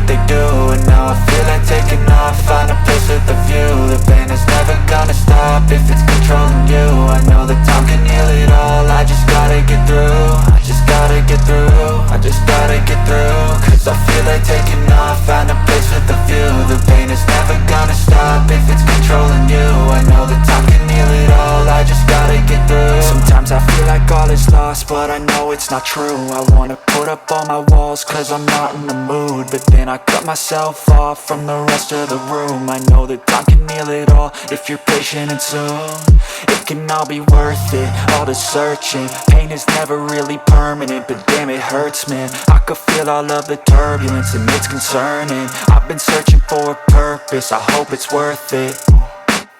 they do. And now I feel like taking off, find a place with a view. The pain is never gonna stop if it's controlling you. I know that time can heal it all, I just gotta get through. I just gotta get through, I just gotta get through. Cause I feel like taking off, find a place with a view. The pain is never gonna stop if it's controlling you. I know that time can heal it all, I just gotta get through. Sometimes I feel like all is lost, but I know it's not true. I wanna put up all my walls cause I'm not in the mood, but then I cut myself off from the rest of the room. I know that time can heal it all if you're patient and soon. It can all be worth it, all the searching. Pain is never really permanent, but damn it hurts, man. I could feel all of the turbulence and it's concerning. I've been searching for a purpose, I hope it's worth it.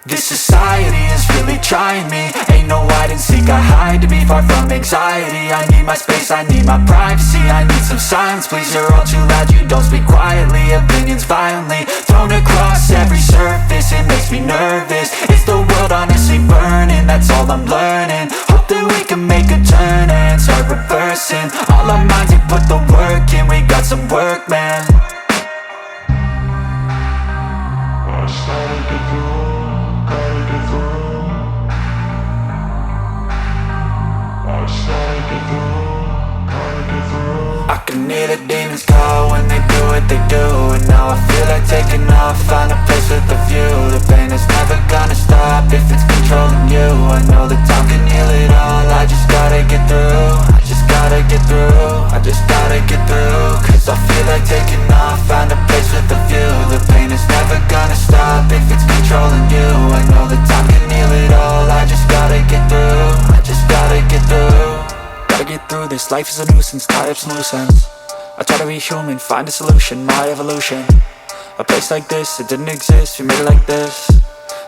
This society is really trying me. Ain't no hide and seek, I hide to be far from anxiety. I need my space, I need my privacy. I need some silence, please, you're all too loud. You don't speak quietly, opinions violently thrown across every surface. It makes me nervous, is the world honestly burning? That's all I'm learning. Hope that we can make a turn and start reversing all our minds and put the work in. We got some work, man. I can hear the demons call when they do what they do. And now I feel like taking off, find a place with a view. The pain is never gonna stop if it's controlling you. I know that time can heal it all, I just gotta get through. I just gotta get through, I just gotta get through. Cause I feel like taking off, find a place with a view. The pain is never gonna stop if it's controlling you. I know that time can heal it all, I just gotta get through. I just gotta get through. Gotta get through this, life is a nuisance, tie up some loose ends. I try to be human, find a solution, my evolution. A place like this, it didn't exist, we made it like this.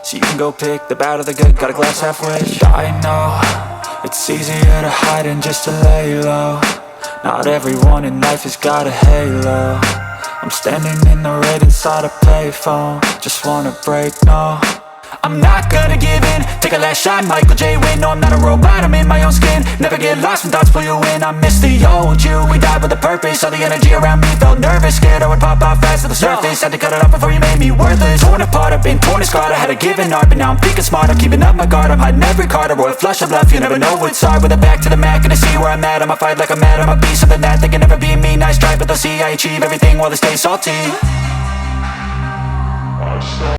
So you can go pick the bad or the good, got a glass half wish. I know, it's easier to hide than just to lay low. Not everyone in life has got a halo. I'm standing in the red inside a payphone, just wanna break, no. I'm not gonna give in, take a last shot, Michael J. Win. No, I'm not a robot, I'm in my own skin. Never get lost when thoughts pull you in. I miss the old you, we died with a purpose. All the energy around me felt nervous, scared I would pop off fast to the surface. Had to cut it off before you made me worthless. Torn apart, I've been torn and scarred. I had a given art, but now I'm thinking smart. I'm keeping up my guard, I'm hiding every card. A royal flush of love, you never know what's hard. With a back to the mat, gonna see where I'm at. I'ma fight like I'm mad, I'ma be something that they can never be me. Nice try, but they'll see I achieve everything while they stay salty.